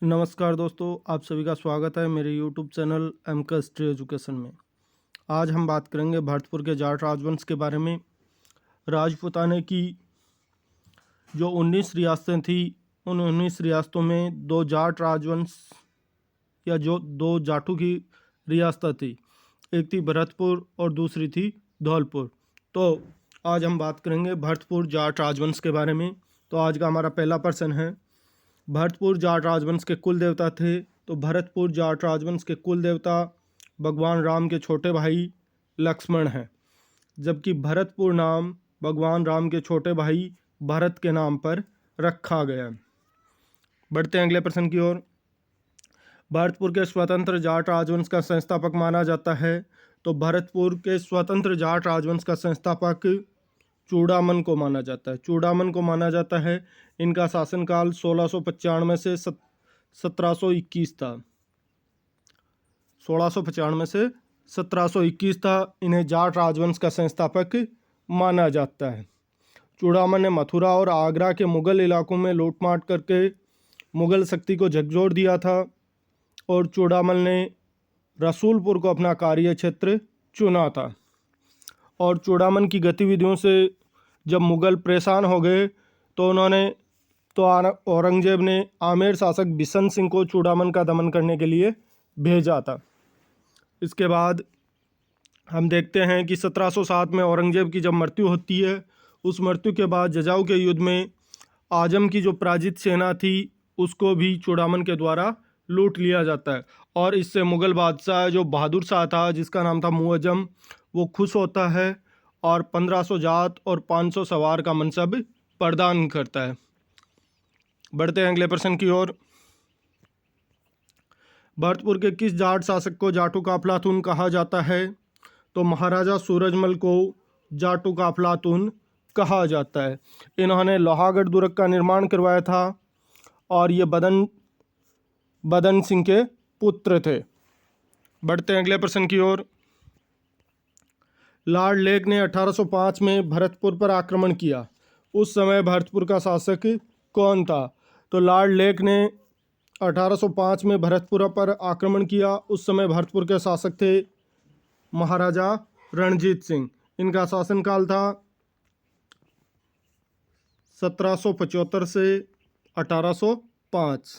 नमस्कार दोस्तों, आप सभी का स्वागत है मेरे YouTube channel MK history education में। आज हम बात करेंगे भरतपुर के जाट राजवंश के बारे में। राजपूताने की जो 19 रियासतें थी, उन 19 रियासतों में दो जाट राजवंश या जो दो जाटों की रियासत थी, एक थी भरतपुर और दूसरी थी धौलपुर। तो आज हम बात करेंगे भरतपुर जाट राजवंश के बारे में। तो आज का हमारा पहला प्रश्न है, भरतपुर जाट राजवंश के कुल देवता थे। तो भरतपुर जाट राजवंश के कुल देवता भगवान राम के छोटे भाई लक्ष्मण हैं, जबकि भरतपुर नाम भगवान राम के छोटे भाई भरत के नाम पर रखा गया। बढ़ते हैं अगले प्रश्न की ओर। भरतपुर के स्वतंत्र जाट राजवंश का संस्थापक माना जाता है। तो भरतपुर के स्वतंत्र जाट राजवंश का संस्थापक चूड़ामन को माना जाता है। चूड़ामन को माना जाता है। इनका शासनकाल 1695 से 1721 था। 1695 से 1721 था। इन्हें जाट राजवंश का संस्थापक माना जाता है। चूड़ामन ने मथुरा और आगरा के मुगल इलाकों में लूटमाट करके मुगल शक्ति को झकझोर दिया था और चूड़ामन ने रसूलपुर को अपना कार्य क्षेत्र चुना था। और चूड़ामन की गतिविधियों से जब मुगल परेशान हो गए तो औरंगजेब ने आमेर शासक बिशन सिंह को चूड़ामन का दमन करने के लिए भेजा था। इसके बाद हम देखते हैं कि 1707 में औरंगजेब की जब मृत्यु होती है, उस मृत्यु के बाद जजाऊ के युद्ध में आजम की जो पराजित सेना थी उसको भी चूड़ामन के द्वारा लूट लिया जाता है। और इससे मुग़ल बादशाह जो बहादुर शाह था, जिसका नाम था मुअज्जम, वो खुश होता है और 1500 जात और 500 सवार का मनसब प्रदान करता है। बढ़ते हैं अगले प्रश्न की ओर। भरतपुर के किस जाट शासक को जाटू का अफलातून कहा जाता है? तो महाराजा सूरजमल को जाटू का अफलातून कहा जाता है। इन्होंने लोहागढ़ दुर्ग का निर्माण करवाया था और ये बदन सिंह के पुत्र थे। बढ़ते हैं अगले प्रश्न की ओर। लॉर्ड लेक ने 1805 में भरतपुर पर आक्रमण किया। उस समय भरतपुर का शासक कौन था? तो लॉर्ड लेक ने 1805 में भरतपुर पर आक्रमण किया। उस समय भरतपुर के शासक थे महाराजा रणजीत सिंह। इनका शासनकाल था 1775 से 1805।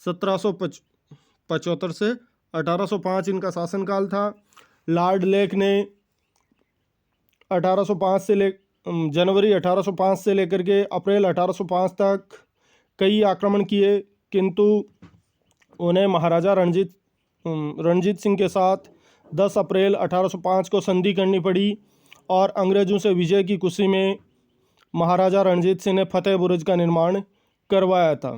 1775 से 1805 इनका शासनकाल था। लॉर्ड लेक ने 1805 से जनवरी 1805 से लेकर के अप्रैल 1805 तक कई आक्रमण किए, किंतु उन्हें महाराजा रणजीत सिंह के साथ 10 अप्रैल 1805 को संधि करनी पड़ी और अंग्रेज़ों से विजय की खुशी में महाराजा रणजीत सिंह ने फतेह बुरुज का निर्माण करवाया था।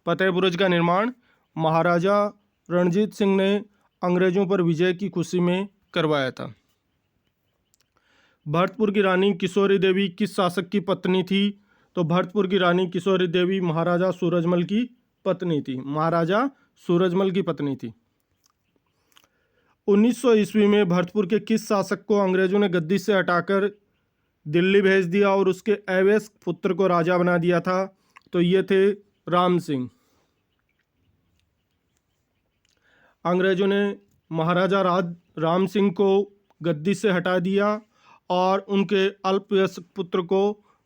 फतेह बुरुज का निर्माण महाराजा रणजीत सिंह ने अंग्रेज़ों पर विजय की खुशी में करवाया था। भरतपुर की रानी किशोरी देवी किस शासक की पत्नी थी? तो भरतपुर की रानी किशोरी देवी महाराजा सूरजमल की पत्नी थी। महाराजा सूरजमल की पत्नी थी। 1900 ईस्वी में भरतपुर के किस शासक को अंग्रेज़ों ने गद्दी से हटाकर दिल्ली भेज दिया और उसके अवैध पुत्र को राजा बना दिया था? तो ये थे राम सिंह। अंग्रेज़ों ने महाराजा राम सिंह को गद्दी से हटा दिया और उनके अल्पवयस्क पुत्र को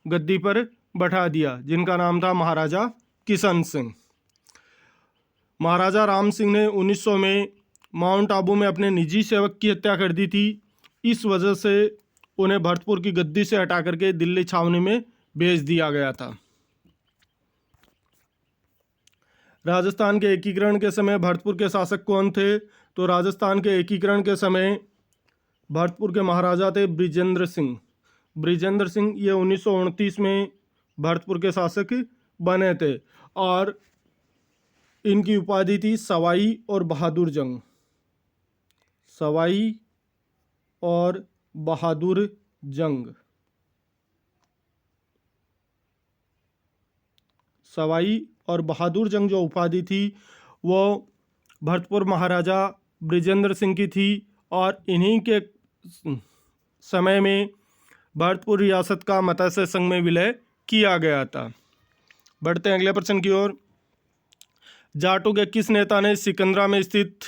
गद्दी पर बैठा दिया, जिनका नाम था महाराजा किशन सिंह। महाराजा राम सिंह ने 1900 में माउंट आबू में अपने निजी सेवक की हत्या कर दी थी। इस वजह से उन्हें भरतपुर की गद्दी से हटा करके दिल्ली छावनी में भेज दिया गया था। राजस्थान के एकीकरण के समय भरतपुर के शासक कौन थे? तो राजस्थान के एकीकरण के समय भरतपुर के महाराजा थे बृजेंद्र सिंह। बृजेंद्र सिंह ये 1929 में भरतपुर के शासक बने थे और इनकी उपाधि थी सवाई और बहादुर जंग। सवाई और बहादुर जंग। सवाई और बहादुर जंग जो उपाधि थी वो भरतपुर महाराजा बृजेंद्र सिंह की थी और इन्हीं के समय में भरतपुर रियासत का मत्स्य संघ में विलय किया गया था। बढ़ते हैं अगले प्रश्न की ओर। जाटों के किस नेता ने सिकंदरा में स्थित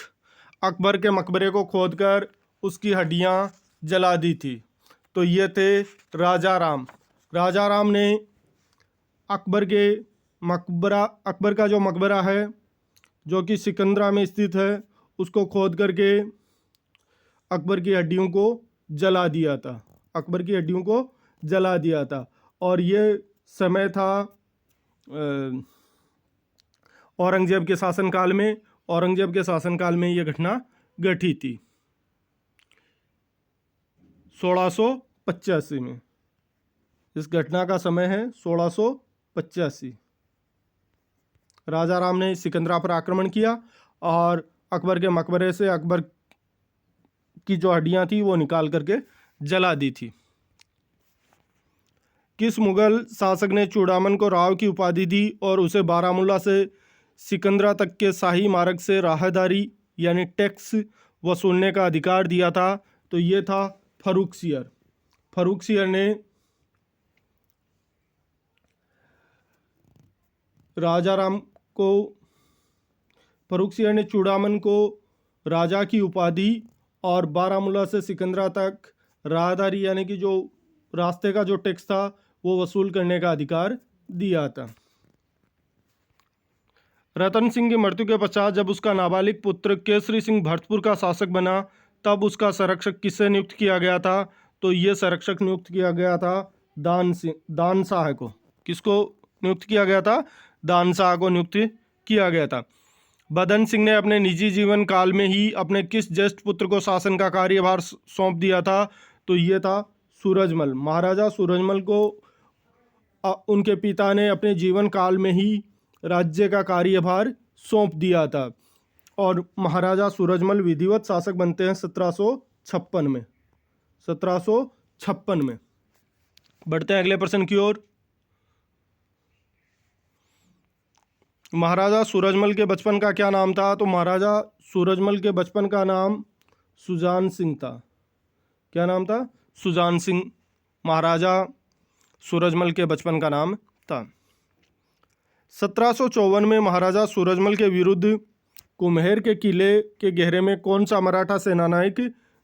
अकबर के मकबरे को खोदकर उसकी हड्डियां जला दी थी? तो ये थे राजा राम। राजा राम ने अकबर का जो मकबरा है जो कि सिकंदरा में स्थित है उसको खोद करके अकबर की हड्डियों को जला दिया था। अकबर की हड्डियों को जला दिया था। और ये समय था औरंगजेब के शासनकाल में। औरंगजेब के शासनकाल में ये घटना घटी थी 1685 में। इस घटना का समय है 1685। राजा राम ने सिकंदरा पर आक्रमण किया और अकबर के मकबरे से अकबर की जो हड्डियां थी वो निकाल करके जला दी थी। किस मुगल शासक ने चूड़ामन को राव की उपाधि दी और उसे बारामूला से सिकंदरा तक के शाही मार्ग से राहदारी यानी टैक्स वसूलने का अधिकार दिया था? तो ये था फर्रुखसियर। फर्रुखसियर ने फर्रुखसियर ने चूड़ामन को राजा की उपाधि और बारामूला से सिकंदरा तक राहदारी यानी कि जो रास्ते का जो टैक्स था वो वसूल करने का अधिकार दिया था। रतन सिंह की मृत्यु के पश्चात जब उसका नाबालिग पुत्र केसरी सिंह भरतपुर का शासक बना तब उसका संरक्षक किससे नियुक्त किया गया था? तो ये संरक्षक नियुक्त किया गया था दान शाह को। किसको नियुक्त किया गया था? दान शाह को नियुक्त किया गया था। बदन सिंह ने अपने निजी जीवन काल में ही अपने किस ज्येष्ठ पुत्र को शासन का कार्यभार सौंप दिया था? तो ये था सूरजमल। महाराजा सूरजमल को उनके पिता ने अपने जीवन काल में ही राज्य का कार्यभार सौंप दिया था। और महाराजा सूरजमल विधिवत शासक बनते हैं 1756 में। 1756 में। बढ़ते हैं अगले प्रश्न की ओर। महाराजा सूरजमल के बचपन का क्या नाम था? तो महाराजा सूरजमल के बचपन का नाम सुजान सिंह था। क्या नाम था? सुजान सिंह महाराजा सूरजमल के बचपन का नाम था। 1754 में महाराजा सूरजमल के विरुद्ध कुम्हेर के किले के घेरे में कौन सा मराठा सेनानायक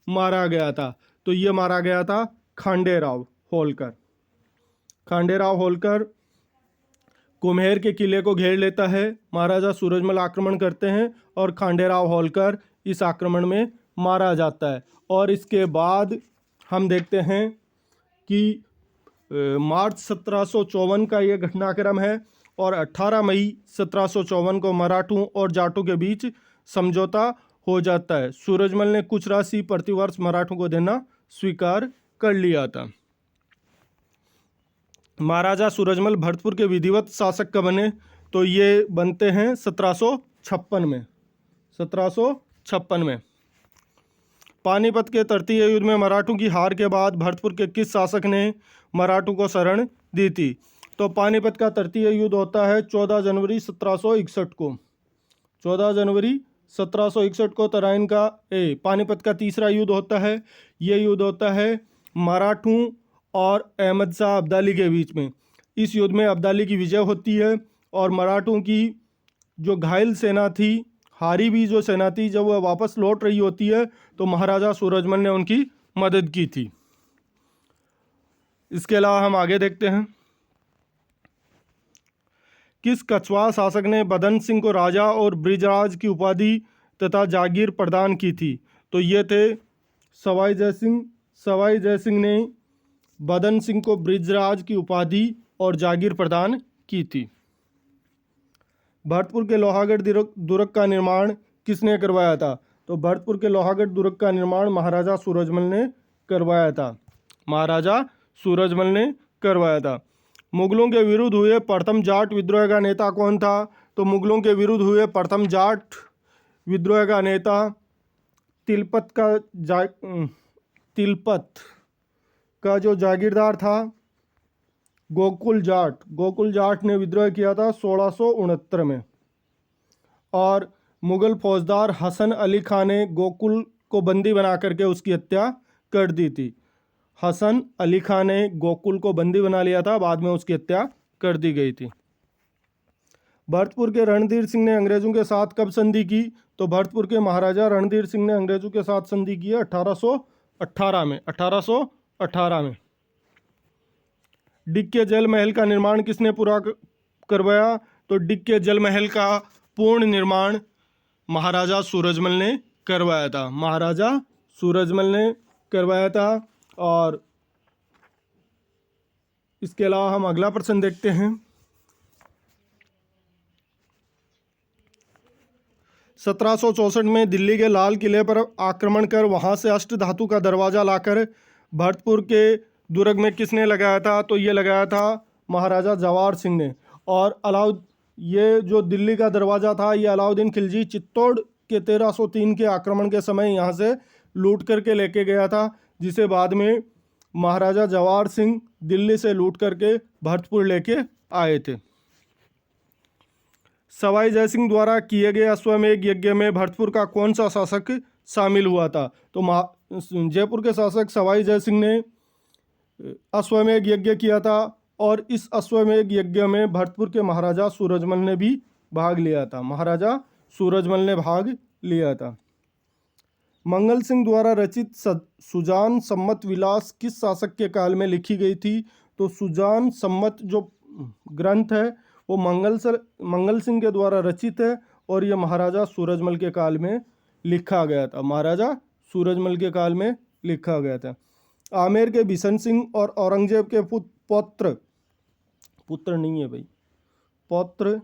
मारा गया था? तो ये मारा गया था खांडेराव होलकर। खांडेराव होलकर कुम्हेर के किले को घेर लेता है। महाराजा सूरजमल आक्रमण करते हैं और खांडेराव होलकर इस आक्रमण में मारा जाता है। और इसके बाद हम देखते हैं कि मार्च 1754 का ये घटनाक्रम है और 18 मई 1754 को मराठों और जाटों के बीच समझौता हो जाता है। सूरजमल ने कुछ राशि प्रतिवर्ष मराठों को देना स्वीकार कर लिया था। महाराजा सूरजमल भरतपुर के विधिवत शासक कब बने? तो ये बनते हैं 1756 में। 1756 में। पानीपत के तृतीय युद्ध में मराठों की हार के बाद भरतपुर के किस शासक ने मराठों को शरण दी थी? तो पानीपत का तृतीय युद्ध होता है 14 जनवरी 1761 को। 14 जनवरी 1761 को तराइन का पानीपत का तीसरा युद्ध होता है। ये युद्ध होता है मराठों और अहमद शाह अब्दाली के बीच में। इस युद्ध में अब्दाली की विजय होती है और मराठों की जो घायल सेना थी, हारी भी जो सेना थी, जब वह वापस लौट रही होती है तो महाराजा सूरजमल ने उनकी मदद की थी। इसके अलावा हम आगे देखते हैं। किस कछवाहा शासक ने बदन सिंह को राजा और ब्रिजराज की उपाधि तथा जागीर प्रदान की थी? तो ये थे सवाई जयसिंह। सवाई जयसिंह ने बदन सिंह को ब्रिजराज की उपाधि और जागीर प्रदान की थी। भरतपुर के लोहागढ़ दुर्ग का निर्माण किसने करवाया था? तो भरतपुर के लोहागढ़ दुर्ग का निर्माण महाराजा सूरजमल ने करवाया था। महाराजा सूरजमल ने करवाया था। मुगलों के विरुद्ध हुए प्रथम जाट विद्रोह का नेता कौन था? तो मुगलों के विरुद्ध हुए प्रथम जाट विद्रोह का नेता तिलपत का जो जागीरदार था गोकुल जाट ने विद्रोह किया था 1669 में। और मुगल फौजदार हसन अली खान ने गोकुल को बंदी बना करके उसकी हत्या कर दी थी। हसन अली खान ने गोकुल को बंदी बना लिया था, बाद में उसकी हत्या कर दी गई थी। भरतपुर के रणधीर सिंह ने अंग्रेजों के साथ कब संधि की? तो भरतपुर के महाराजा रणधीर सिंह ने अंग्रेजों के साथ संधि की है 1818 में। 1818 में। डिक्के जल महल का निर्माण किसने पूरा करवाया? तो डिक्के जल महल का पूर्ण निर्माण महाराजा सूरजमल ने करवाया था। महाराजा सूरजमल ने करवाया था। और इसके अलावा हम अगला प्रश्न देखते हैं। 1764 में दिल्ली के लाल किले पर आक्रमण कर वहां से अष्टधातु का दरवाजा लाकर भरतपुर के दुर्ग में किसने लगाया था? तो ये लगाया था महाराजा जवाहर सिंह ने। और ये जो दिल्ली का दरवाज़ा था ये अलाउद्दीन खिलजी चित्तौड़ के 1303 के आक्रमण के समय यहाँ से लूट करके लेके गया था, जिसे बाद में महाराजा जवाहर सिंह दिल्ली से लूट करके भरतपुर लेके आए थे। सवाई जयसिंह द्वारा किए गए अश्वमेध यज्ञ में भरतपुर का कौन सा शासक शामिल हुआ था? तो जयपुर के शासक सवाई जयसिंह ने अश्वमेध यज्ञ किया था। और इस अश्वमेध यज्ञ में भरतपुर के महाराजा सूरजमल ने भी भाग लिया था। महाराजा सूरजमल ने भाग लिया था। मंगल सिंह द्वारा रचित सुजान सम्मत विलास किस शासक के काल में लिखी गई थी? तो सुजान सम्मत जो ग्रंथ है वो मंगल सिंह के द्वारा रचित है और ये महाराजा सूरजमल के काल में लिखा गया था। महाराजा सूरजमल के काल में लिखा गया था। आमेर के बिशन सिंह और औरंगजेब के पुत्र नहीं है भाई, पौत्र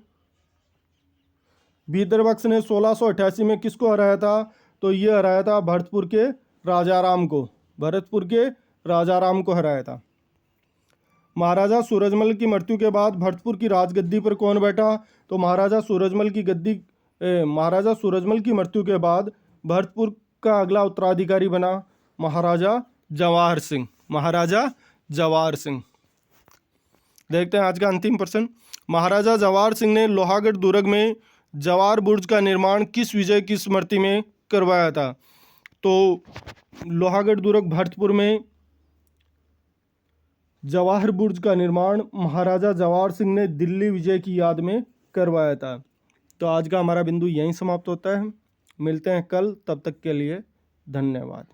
बीदरबख्श ने 1688 में किसको हराया था? तो ये हराया था भरतपुर के राजाराम को। भरतपुर के राजाराम को हराया था। महाराजा सूरजमल की मृत्यु के बाद भरतपुर की राजगद्दी पर कौन बैठा? तो महाराजा सूरजमल की मृत्यु के बाद भरतपुर का अगला उत्तराधिकारी बना महाराजा जवाहर सिंह। महाराजा जवाहर सिंह। देखते हैं आज का अंतिम प्रश्न। महाराजा जवाहर सिंह ने लोहागढ़ दुर्ग में जवाहर बुर्ज का निर्माण किस विजय की स्मृति में करवाया था? तो लोहागढ़ दुर्ग भरतपुर में जवाहर बुर्ज का निर्माण महाराजा जवाहर सिंह ने दिल्ली विजय की याद में करवाया था। तो आज का हमारा बिंदु यहीं समाप्त होता है। मिलते हैं कल, तब तक के लिए धन्यवाद।